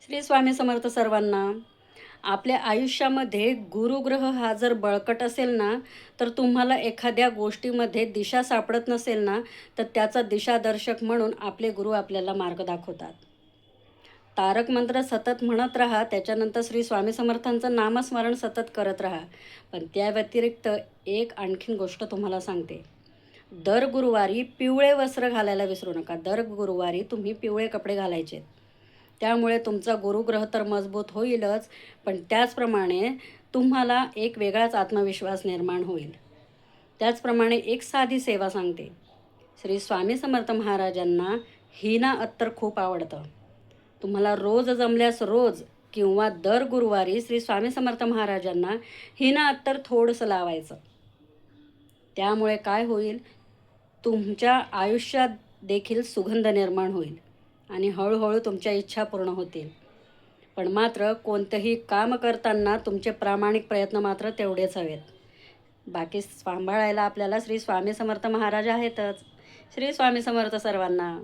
श्री स्वामी समर्थ सर्वांना. आपल्या आयुष्यामध्ये गुरुग्रह हा जर बळकट असेल ना, तर तुम्हाला एखाद्या गोष्टीमध्ये दिशा सापडत नसेल ना, तर त्याचा दिशादर्शक म्हणून आपले गुरु आपल्याला मार्ग दाखवतात. तारक मंत्र सतत म्हणत राहा, त्याच्यानंतर श्री स्वामी समर्थांचं नामस्मरण सतत करत राहा. पण त्या व्यतिरिक्त एक आणखीन गोष्ट तुम्हाला सांगते. दर गुरुवारी पिवळे वस्त्र घालायला विसरू नका. दर गुरुवारी तुम्ही पिवळे कपडे घालायचे. त्यामुळे तुमचा गुरुग्रह तर मजबूत होईलच, पण त्याचप्रमाणे तुम्हाला एक वेगळाच आत्मविश्वास निर्माण होईल. त्याचप्रमाणे एक साधी सेवा सांगते. श्री स्वामी समर्थ महाराजांना हिना अत्तर खूप आवडतं. तुम्हाला रोज जमल्यास रोज किंवा दर गुरुवारी श्री स्वामी समर्थ महाराजांना हिना अत्तर थोडंसं लावायचं. त्यामुळे काय होईल, तुमच्या आयुष्यात देखील सुगंध निर्माण होईल आणि हळूहळू तुमच्या इच्छा पूर्ण होतील. पण मात्र कोणतंही काम करताना तुमचे प्रामाणिक प्रयत्न मात्र तेवढेच हवेत. बाकी सांभाळायला आपल्याला श्री स्वामी समर्थ महाराज आहेतच. श्री स्वामी समर्थ सर्वांना.